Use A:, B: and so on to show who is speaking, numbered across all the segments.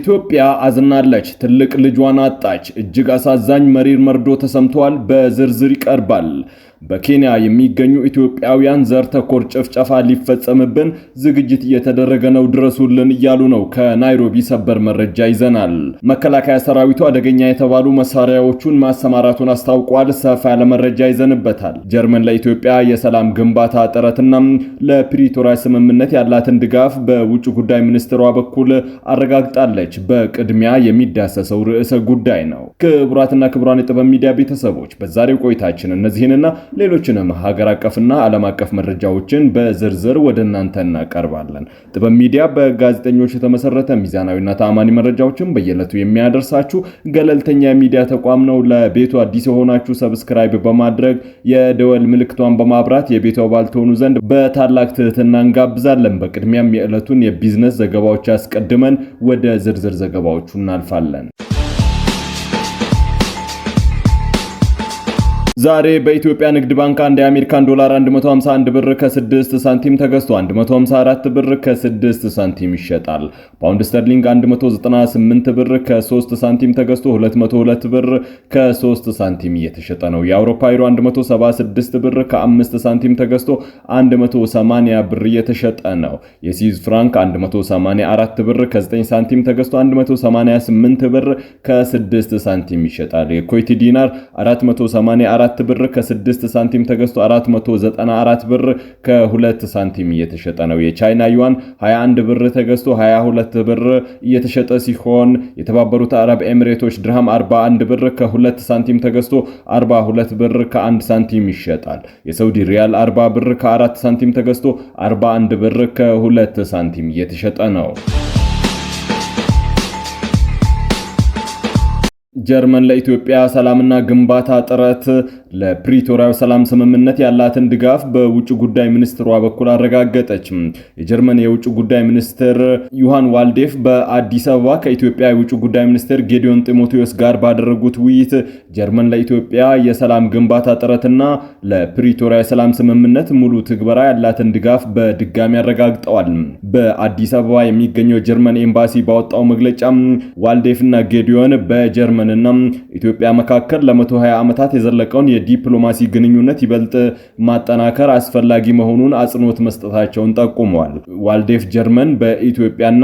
A: ኢትዮጵያ አዝናለች። ትልቅ ልጇን አጣች። እጅግ አሳዛኝ መሪር መርዶ ተሰምቷል። በዝርዝር ይቀርባል። በኬንያ የሚገኙ ኢትዮጵያውያን ዘር ተኮር ጭፍጨፋ ሊፈጸምብን ዝግጅት እየተደረገ ነው፣ ድረሱልን እያሉ ነው። ከናይሮቢ ሰበር መረጃ ይዘናል። መከላከያ ሰራዊቱ አደገኛ የተባሉ መሳሪያዎቹን ማሰማራቱን አስታውቋል። ሰፋ ያለ መረጃ ይዘንበታል። ጀርመን ለኢትዮጵያ የሰላም ግንባታ ጥረትና ለፕሪቶሪያ ስምምነት ያላትን ድጋፍ በውጭ ጉዳይ ሚኒስትሯ በኩል አረጋግጣለች። በቅድሚያ የሚዳሰሰው ርዕሰ ጉዳይ ነው። ክቡራትና ክቡራን የጥበብ ሚዲያ ቤተሰቦች በዛሬው ቆይታችን እነዚህንና ሌሎችንም ሀገር አቀፍና ዓለም አቀፍ መረጃዎችን በዝርዝር ወደ እናንተ እናቀርባለን። ጥበብ ሚዲያ በጋዜጠኞች የተመሰረተ ሚዛናዊና ተአማኒ መረጃዎችን በየዕለቱ የሚያደርሳችሁ ገለልተኛ ሚዲያ ተቋም ነው። ለቤቱ አዲስ የሆናችሁ ሰብስክራይብ በማድረግ የደወል ምልክቷን በማብራት የቤቱ አባል ትሆኑ ዘንድ በታላቅ ትህትና እንጋብዛለን። በቅድሚያም የዕለቱን የቢዝነስ ዘገባዎች አስቀድመን ወደ ዝርዝር ዘገባዎቹ እናልፋለን። ዛሬ በኢትዮጵያ ንግድ ባንክ አንድ የአሜሪካን ዶላር 151 ብር ከ6 ሳንቲም ተገዝቶ 154 ብር ከ6 ሳንቲም ይሸጣል። ፓውንድ ስተርሊንግ 198 ብር ከ3 ሳንቲም ተገዝቶ 202 ብር ከ3 ሳንቲም እየተሸጠ ነው። የአውሮፓ ዩሮ 176 ብር ከ5 ሳንቲም ተገዝቶ 180 ብር እየተሸጠ ነው። የስዊዝ ፍራንክ 184 ብር ከ9 ሳንቲም ተገዝቶ 188 ብር ከ6 ሳንቲም ይሸጣል። የኩዌት ዲናር 484 ብር ከ6 ሳንቲም ተገዝቶ 494 ብር ከ2 ሳንቲም እየተሸጠ ነው። የቻይና ዩዋን 21 ብር ተገዝቶ 22 ብር እየተሸጠ ሲሆን የተባበሩት አረብ ኤሚሬቶች ድርሃም 41 ብር ከ2 ሳንቲም ተገዝቶ 42 ብር ከ1 ሳንቲም ይሸጣል። የሳውዲ ሪያል 40 ብር ከ4 ሳንቲም ተገዝቶ 41 ብር ከ2 ሳንቲም እየተሸጠ ነው። ጀርመን ለኢትዮጵያ ሰላምና ግንባታ ጥረት ለፕሪቶሪያው ሰላም ስምምነት ያላትን ድጋፍ በውጭ ጉዳይ ሚኒስትሯ በኩል አረጋገጠች። የጀርመን የውጭ ጉዳይ ሚኒስትር ዮሐን ዋልዴፍ በአዲስ አበባ ከኢትዮጵያ የውጭ ጉዳይ ሚኒስትር ጌዲዮን ጢሞቴዎስ ጋር ባደረጉት ውይይት ጀርመን ለኢትዮጵያ የሰላም ግንባታ ጥረትና ለፕሪቶሪያ ሰላም ስምምነት ሙሉ ትግበራ ያላትን ድጋፍ በድጋሚ አረጋግጠዋል። በአዲስ አበባ የሚገኘው ጀርመን ኤምባሲ ባወጣው መግለጫ ዋልዴፍና ጌዲዮን በጀርመን እና ኢትዮጵያ መካከል ለ120 ዓመታት የዘለቀውን የዲፕሎማሲ ግንኙነት ይበልጥ ማጠናከር አስፈላጊ መሆኑን አጽንኦት መስጠታቸውን ጠቁመዋል። ዋልዴፍ ጀርመን በኢትዮጵያና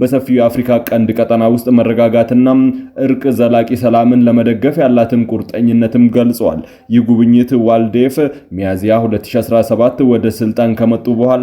A: በሰፊው የአፍሪካ ቀንድ ቀጠና ውስጥ መረጋጋትና እርቅ ዘላቂ ሰላምን ለመደገፍ ያላትን ቁርጠኝነትም ገልጸዋል። ይህ ጉብኝት ዋልዴፍ ሚያዝያ 2017 ወደ ስልጣን ከመጡ በኋላ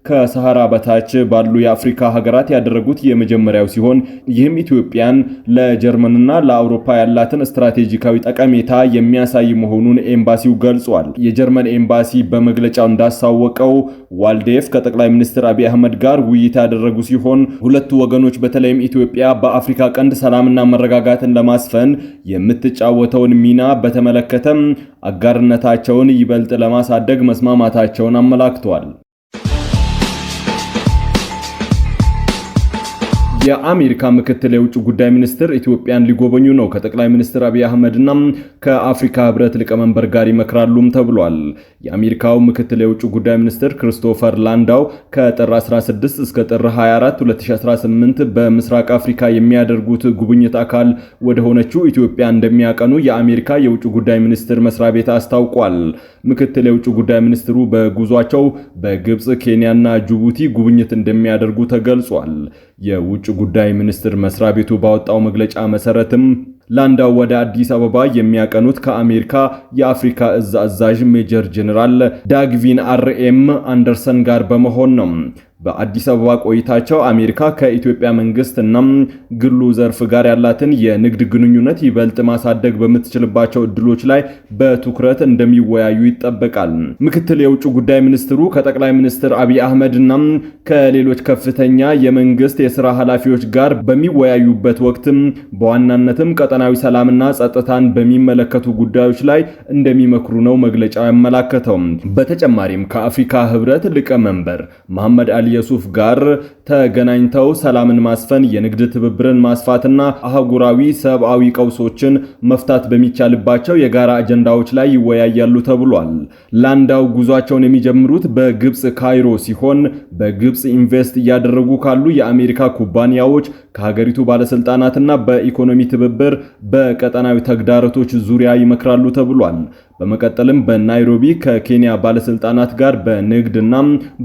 A: ከሰሃራ በታች ባሉ የአፍሪካ ሀገራት ያደረጉት የመጀመሪያው ሲሆን ይህም ኢትዮጵያን ለጀርመንና ለአውሮፓ ያላትን ስትራቴጂካዊ ጠቀሜታ የሚያሳይ መሆኑን ኤምባሲው ገልጿል። የጀርመን ኤምባሲ በመግለጫው እንዳሳወቀው ዋልዴፍ ከጠቅላይ ሚኒስትር አብይ አህመድ ጋር ውይይት ያደረጉ ሲሆን ሁለቱ ወገኖች በተለይም ኢትዮጵያ በአፍሪካ ቀንድ ሰላምና መረጋጋትን ለማስፈን የምትጫወተውን ሚና በተመለከተ አጋርነታቸውን ይበልጥ ለማሳደግ መስማማታቸውን አመላክተዋል። የአሜሪካ ምክትል የውጭ ጉዳይ ሚኒስትር ኢትዮጵያን ሊጎበኙ ነው። ከጠቅላይ ሚኒስትር አብይ አህመድና ከአፍሪካ ህብረት ሊቀመንበር ጋር ይመክራሉም ተብሏል። የአሜሪካው ምክትል የውጭ ጉዳይ ሚኒስትር ክሪስቶፈር ላንዳው ከጥር 16 እስከ ጥር 24 2018 በምስራቅ አፍሪካ የሚያደርጉት ጉብኝት አካል ወደ ሆነችው ኢትዮጵያ እንደሚያቀኑ የአሜሪካ የውጭ ጉዳይ ሚኒስትር መስሪያ ቤት አስታውቋል። ምክትል የውጭ ጉዳይ ሚኒስትሩ በጉዟቸው በግብጽ፣ ኬንያና ጅቡቲ ጉብኝት እንደሚያደርጉ ተገልጿል። የውጭ ጉዳይ ሚኒስትር መስሪያ ቤቱ ባወጣው መግለጫ መሰረትም ላንዳው ወደ አዲስ አበባ የሚያቀኑት ከአሜሪካ የአፍሪካ እዝ አዛዥ ሜጀር ጀነራል ዳግቪን አርኤም አንደርሰን ጋር በመሆን ነው። በአዲስ አበባ ቆይታቸው አሜሪካ ከኢትዮጵያ መንግስት እና ግሉ ዘርፍ ጋር ያላትን የንግድ ግንኙነት ይበልጥ ማሳደግ በምትችልባቸው እድሎች ላይ በትኩረት እንደሚወያዩ ይጠበቃል። ምክትል የውጭ ጉዳይ ሚኒስትሩ ከጠቅላይ ሚኒስትር አብይ አህመድ እና ከሌሎች ከፍተኛ የመንግስት የሥራ ኃላፊዎች ጋር በሚወያዩበት ወቅት በዋናነትም ቀጠናዊ ሰላምና ጸጥታን በሚመለከቱ ጉዳዮች ላይ እንደሚመክሩ ነው መግለጫው ያመላከተው። በተጨማሪም ከአፍሪካ ህብረት ሊቀመንበር መሐመድ አሊ የሱፍ ጋር ተገናኝተው ሰላምን ማስፈን፣ የንግድ ትብብርን ማስፋትና አህጉራዊ ሰብአዊ ቀውሶችን መፍታት በሚቻልባቸው የጋራ አጀንዳዎች ላይ ይወያያሉ ተብሏል። ላንዳው ጉዟቸውን የሚጀምሩት በግብጽ ካይሮ ሲሆን በግብጽ ኢንቨስት እያደረጉ ካሉ የአሜሪካ ኩባንያዎች ከሀገሪቱ ባለስልጣናትና በኢኮኖሚ ትብብር በቀጠናዊ ተግዳሮቶች ዙሪያ ይመክራሉ ተብሏል። በመቀጠልም በናይሮቢ ከኬንያ ባለስልጣናት ጋር በንግድና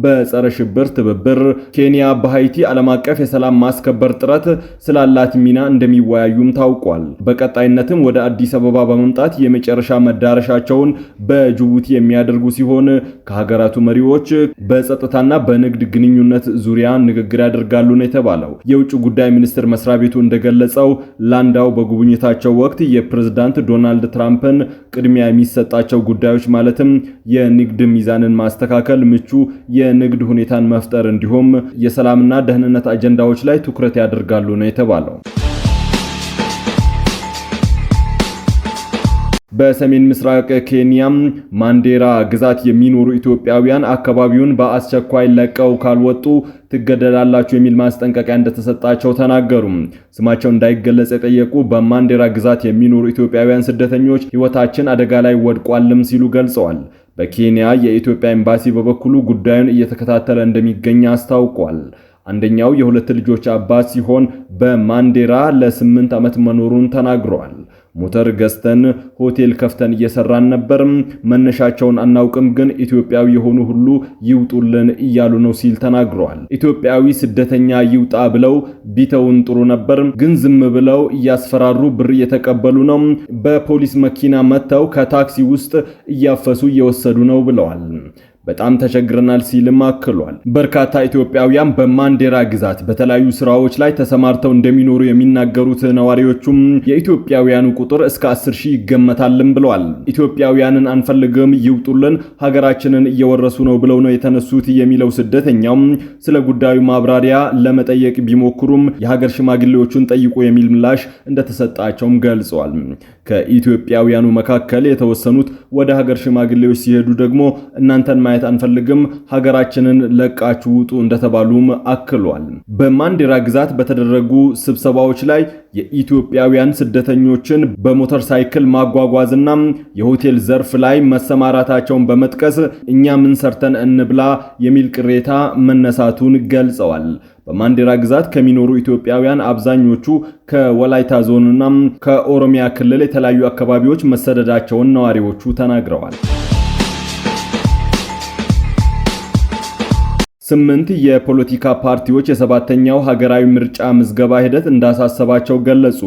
A: በጸረ ሽብር ትብብር፣ ኬንያ በሃይቲ ዓለም አቀፍ የሰላም ማስከበር ጥረት ስላላት ሚና እንደሚወያዩም ታውቋል። በቀጣይነትም ወደ አዲስ አበባ በመምጣት የመጨረሻ መዳረሻቸውን በጅቡቲ የሚያደርጉ ሲሆን ከሀገራቱ መሪዎች በጸጥታና በንግድ ግንኙነት ዙሪያ ንግግር ያደርጋሉ ነው የተባለው። የውጭ ጉዳይ ሚኒስቴር መስሪያ ቤቱ እንደገለጸው ላንዳው በጉብኝታቸው ወቅት የፕሬዝዳንት ዶናልድ ትራምፕን ቅድሚያ የሚሰጣቸው ጉዳዮች ማለትም የንግድ ሚዛንን ማስተካከል፣ ምቹ የንግድ ሁኔታን መፍጠር እንዲሁም የሰላምና ደህንነት አጀንዳዎች ላይ ትኩረት ያደርጋሉ ነው የተባለው። በሰሜን ምስራቅ ኬንያ ማንዴራ ግዛት የሚኖሩ ኢትዮጵያውያን አካባቢውን በአስቸኳይ ለቀው ካልወጡ ትገደላላችሁ የሚል ማስጠንቀቂያ እንደተሰጣቸው ተናገሩ። ስማቸው እንዳይገለጽ የጠየቁ በማንዴራ ግዛት የሚኖሩ ኢትዮጵያውያን ስደተኞች ሕይወታችን አደጋ ላይ ወድቋልም ሲሉ ገልጸዋል። በኬንያ የኢትዮጵያ ኤምባሲ በበኩሉ ጉዳዩን እየተከታተለ እንደሚገኝ አስታውቋል። አንደኛው የሁለት ልጆች አባት ሲሆን በማንዴራ ለ8 ዓመት መኖሩን ተናግረዋል። ሞተር ገዝተን ሆቴል ከፍተን እየሰራን ነበር። መነሻቸውን አናውቅም፣ ግን ኢትዮጵያዊ የሆኑ ሁሉ ይውጡልን እያሉ ነው ሲል ተናግረዋል። ኢትዮጵያዊ ስደተኛ ይውጣ ብለው ቢተውን ጥሩ ነበር፣ ግን ዝም ብለው እያስፈራሩ ብር እየተቀበሉ ነው። በፖሊስ መኪና መጥተው ከታክሲ ውስጥ እያፈሱ እየወሰዱ ነው ብለዋል። በጣም ተቸግረናል ሲልም አክሏል። በርካታ ኢትዮጵያውያን በማንዴራ ግዛት በተለያዩ ስራዎች ላይ ተሰማርተው እንደሚኖሩ የሚናገሩት ነዋሪዎቹም የኢትዮጵያውያኑ ቁጥር እስከ 10,000 ይገመታልም ብለዋል። ኢትዮጵያውያንን አንፈልግም፣ ይውጡልን፣ ሀገራችንን እየወረሱ ነው ብለው ነው የተነሱት የሚለው ስደተኛው ስለ ጉዳዩ ማብራሪያ ለመጠየቅ ቢሞክሩም የሀገር ሽማግሌዎቹን ጠይቁ የሚል ምላሽ እንደተሰጣቸውም ገልጸዋል። ከኢትዮጵያውያኑ መካከል የተወሰኑት ወደ ሀገር ሽማግሌዎች ሲሄዱ ደግሞ እናንተን ማየት አንፈልግም፣ ሀገራችንን ለቃችሁ ውጡ እንደተባሉም አክሏል። በማንዴራ ግዛት በተደረጉ ስብሰባዎች ላይ የኢትዮጵያውያን ስደተኞችን በሞተር ሳይክል ማጓጓዝና የሆቴል ዘርፍ ላይ መሰማራታቸውን በመጥቀስ እኛ ምን ሰርተን እንብላ የሚል ቅሬታ መነሳቱን ገልጸዋል። በማንዴራ ግዛት ከሚኖሩ ኢትዮጵያውያን አብዛኞቹ ከወላይታ ዞንና ከኦሮሚያ ክልል የተለያዩ አካባቢዎች መሰደዳቸውን ነዋሪዎቹ ተናግረዋል። 8 የፖለቲካ ፓርቲዎች የሰባተኛው ሀገራዊ ምርጫ ምዝገባ ሂደት እንዳሳሰባቸው ገለጹ።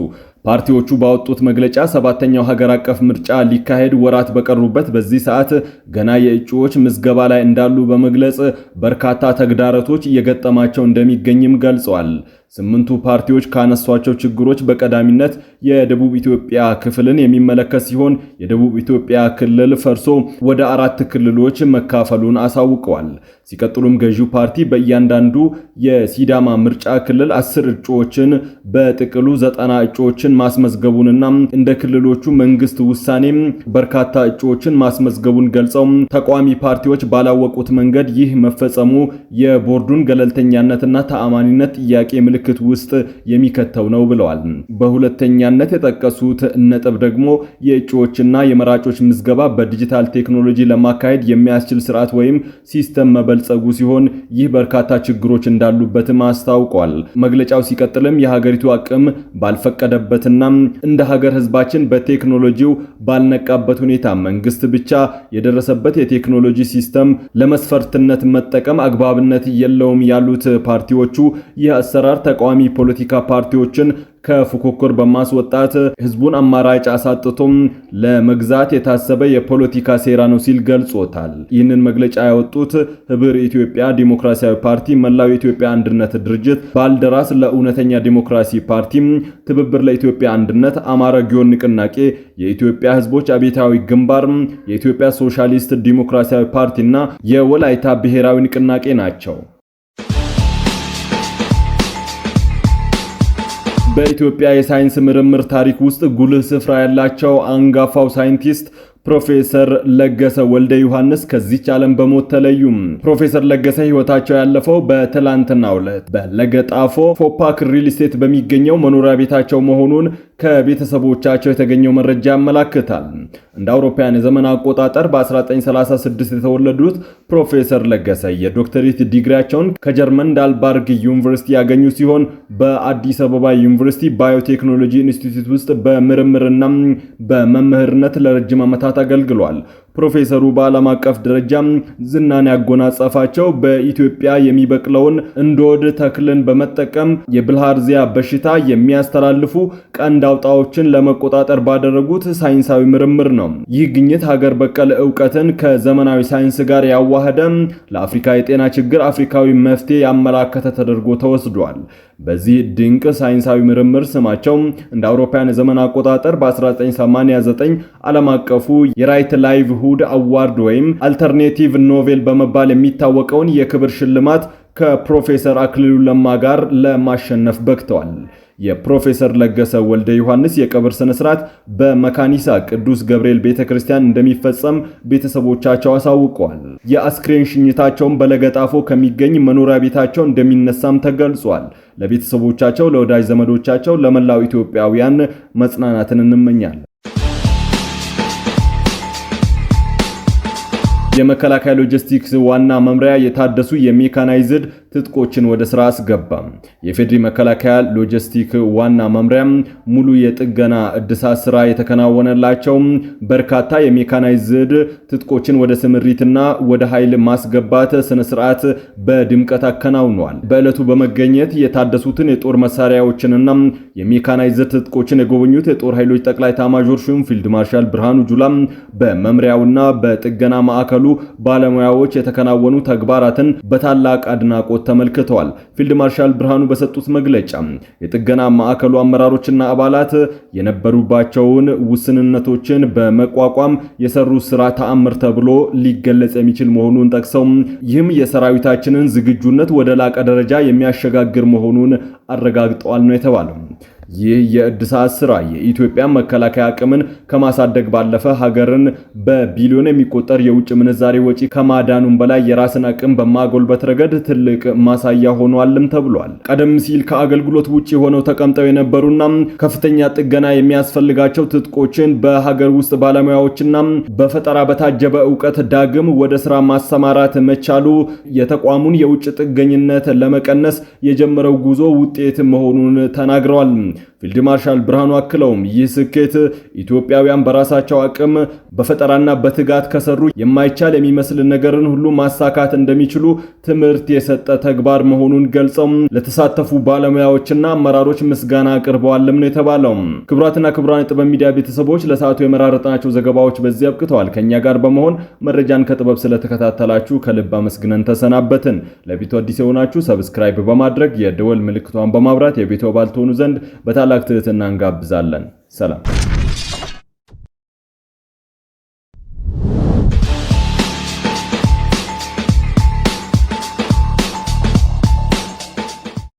A: ፓርቲዎቹ ባወጡት መግለጫ ሰባተኛው ሀገር አቀፍ ምርጫ ሊካሄድ ወራት በቀሩበት በዚህ ሰዓት ገና የእጩዎች ምዝገባ ላይ እንዳሉ በመግለጽ በርካታ ተግዳሮቶች እየገጠማቸው እንደሚገኝም ገልጸዋል። 8ቱ ፓርቲዎች ካነሷቸው ችግሮች በቀዳሚነት የደቡብ ኢትዮጵያ ክፍልን የሚመለከት ሲሆን የደቡብ ኢትዮጵያ ክልል ፈርሶ ወደ 4 ክልሎች መካፈሉን አሳውቀዋል። ሲቀጥሉም ገዢው ፓርቲ በእያንዳንዱ የሲዳማ ምርጫ ክልል 10 እጩዎችን በጥቅሉ 90 እጩዎችን ማስመዝገቡንና እንደ ክልሎቹ መንግስት ውሳኔም በርካታ እጩዎችን ማስመዝገቡን ገልጸው ተቃዋሚ ፓርቲዎች ባላወቁት መንገድ ይህ መፈጸሙ የቦርዱን ገለልተኛነትና ተአማኒነት ጥያቄ ምልክት ውስጥ የሚከተው ነው ብለዋል። በሁለተኛነት የጠቀሱት ነጥብ ደግሞ የእጩዎችና የመራጮች ምዝገባ በዲጂታል ቴክኖሎጂ ለማካሄድ የሚያስችል ስርዓት ወይም ሲስተም መበልጸጉ ሲሆን ይህ በርካታ ችግሮች እንዳሉበትም አስታውቋል። መግለጫው ሲቀጥልም የሀገሪቱ አቅም ባልፈቀደበትና እንደ ሀገር ህዝባችን በቴክኖሎጂው ባልነቃበት ሁኔታ መንግስት ብቻ የደረሰበት የቴክኖሎጂ ሲስተም ለመስፈርትነት መጠቀም አግባብነት የለውም ያሉት ፓርቲዎቹ ይህ አሰራር ተቃዋሚ ፖለቲካ ፓርቲዎችን ከፉክክር በማስወጣት ህዝቡን አማራጭ አሳጥቶም ለመግዛት የታሰበ የፖለቲካ ሴራ ነው ሲል ገልጾታል። ይህንን መግለጫ ያወጡት ህብር ኢትዮጵያ ዲሞክራሲያዊ ፓርቲ፣ መላው የኢትዮጵያ አንድነት ድርጅት፣ ባልደራስ ለእውነተኛ ዲሞክራሲ ፓርቲ፣ ትብብር ለኢትዮጵያ አንድነት፣ አማራ ጊዮን ንቅናቄ፣ የኢትዮጵያ ህዝቦች አብዮታዊ ግንባር፣ የኢትዮጵያ ሶሻሊስት ዲሞክራሲያዊ ፓርቲና የወላይታ ብሔራዊ ንቅናቄ ናቸው። በኢትዮጵያ የሳይንስ ምርምር ታሪክ ውስጥ ጉልህ ስፍራ ያላቸው አንጋፋው ሳይንቲስት ፕሮፌሰር ለገሰ ወልደ ዮሐንስ ከዚች ዓለም በሞት ተለዩ። ፕሮፌሰር ለገሰ ሕይወታቸው ያለፈው በትላንትናው ዕለት በለገጣፎ ፎፓክ ሪል ስቴት በሚገኘው መኖሪያ ቤታቸው መሆኑን ከቤተሰቦቻቸው የተገኘው መረጃ ያመላክታል። እንደ አውሮፓውያን የዘመን አቆጣጠር በ1936 የተወለዱት ፕሮፌሰር ለገሰ የዶክተሬት ዲግሪያቸውን ከጀርመን ዳልባርግ ዩኒቨርሲቲ ያገኙ ሲሆን በአዲስ አበባ ዩኒቨርሲቲ ባዮቴክኖሎጂ ኢንስቲትዩት ውስጥ በምርምርና በመምህርነት ለረጅም ዓመታት አገልግሏል። ፕሮፌሰሩ በዓለም አቀፍ ደረጃ ዝናን ያጎናጸፋቸው በኢትዮጵያ የሚበቅለውን እንዶድ ተክልን በመጠቀም የብልሃርዚያ በሽታ የሚያስተላልፉ ቀንድ አውጣዎችን ለመቆጣጠር ባደረጉት ሳይንሳዊ ምርምር ነው። ይህ ግኝት ሀገር በቀል ዕውቀትን ከዘመናዊ ሳይንስ ጋር ያዋሃደ ለአፍሪካ የጤና ችግር አፍሪካዊ መፍትሄ ያመላከተ ተደርጎ ተወስዷል። በዚህ ድንቅ ሳይንሳዊ ምርምር ስማቸው እንደ አውሮፓውያን የዘመን አቆጣጠር በ1989 ዓለም አቀፉ የራይት ላይቭሁድ አዋርድ ወይም አልተርኔቲቭ ኖቬል በመባል የሚታወቀውን የክብር ሽልማት ከፕሮፌሰር አክሊሉ ለማ ጋር ለማሸነፍ በቅተዋል። የፕሮፌሰር ለገሰ ወልደ ዮሐንስ የቀብር ስነ ስርዓት በመካኒሳ ቅዱስ ገብርኤል ቤተክርስቲያን እንደሚፈጸም ቤተሰቦቻቸው አሳውቀዋል። የአስክሬን ሽኝታቸውን በለገጣፎ ከሚገኝ መኖሪያ ቤታቸው እንደሚነሳም ተገልጿል። ለቤተሰቦቻቸው፣ ለወዳጅ ዘመዶቻቸው፣ ለመላው ኢትዮጵያውያን መጽናናትን እንመኛለን። የመከላከያ ሎጂስቲክስ ዋና መምሪያ የታደሱ የሜካናይዝድ ትጥቆችን ወደ ስራ አስገባ። የፌድሪ መከላከያ ሎጂስቲክ ዋና መምሪያ ሙሉ የጥገና እድሳት ስራ የተከናወነላቸው በርካታ የሜካናይዝድ ትጥቆችን ወደ ስምሪትና ወደ ኃይል ማስገባት ስነ ስርዓት በድምቀት አከናውኗል። በዕለቱ በመገኘት የታደሱትን የጦር መሳሪያዎችንና የሜካናይዝድ ትጥቆችን የጎበኙት የጦር ኃይሎች ጠቅላይ ኤታማዦር ሹም ፊልድ ማርሻል ብርሃኑ ጁላ በመምሪያውና በጥገና ማዕከሉ ባለሙያዎች የተከናወኑ ተግባራትን በታላቅ አድናቆት ተመልክተዋል። ፊልድ ማርሻል ብርሃኑ በሰጡት መግለጫ የጥገና ማዕከሉ አመራሮችና አባላት የነበሩባቸውን ውስንነቶችን በመቋቋም የሰሩ ስራ ተአምር ተብሎ ሊገለጽ የሚችል መሆኑን ጠቅሰው ይህም የሰራዊታችንን ዝግጁነት ወደ ላቀ ደረጃ የሚያሸጋግር መሆኑን አረጋግጠዋል ነው የተባለው። ይህ የእድሳት ስራ የኢትዮጵያ መከላከያ አቅምን ከማሳደግ ባለፈ ሀገርን በቢሊዮን የሚቆጠር የውጭ ምንዛሬ ወጪ ከማዳኑም በላይ የራስን አቅም በማጎልበት ረገድ ትልቅ ማሳያ ሆኗልም ተብሏል። ቀደም ሲል ከአገልግሎት ውጪ ሆነው ተቀምጠው የነበሩና ከፍተኛ ጥገና የሚያስፈልጋቸው ትጥቆችን በሀገር ውስጥ ባለሙያዎችና በፈጠራ በታጀበ ዕውቀት ዳግም ወደ ስራ ማሰማራት መቻሉ የተቋሙን የውጭ ጥገኝነት ለመቀነስ የጀመረው ጉዞ ውጤት መሆኑን ተናግረዋል። ፊልድ ማርሻል ብርሃኑ አክለውም ይህ ስኬት ኢትዮጵያውያን በራሳቸው አቅም በፈጠራና በትጋት ከሰሩ የማይቻል የሚመስል ነገርን ሁሉ ማሳካት እንደሚችሉ ትምህርት የሰጠ ተግባር መሆኑን ገልጸው ለተሳተፉ ባለሙያዎችና አመራሮች ምስጋና አቅርበዋልም ነው የተባለው። ክቡራትና ክቡራን የጥበብ ሚዲያ ቤተሰቦች ለሰዓቱ የመራረጥናቸው ዘገባዎች በዚህ አብቅተዋል። ከኛ ጋር በመሆን መረጃን ከጥበብ ስለተከታተላችሁ ከልብ አመስግነን ተሰናበትን። ለቤቱ አዲስ የሆናችሁ ሰብስክራይብ በማድረግ የደወል ምልክቷን በማብራት የቤቱ አባል ትሆኑ ዘንድ በታላቅ ትህትና እንጋብዛለን። ሰላም።